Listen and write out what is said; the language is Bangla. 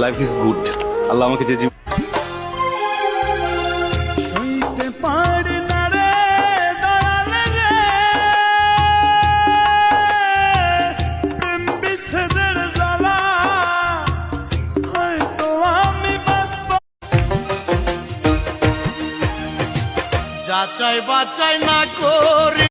Life is good. আল্লাহ আমাকে যে জীবন যাচাই বাছাই না করি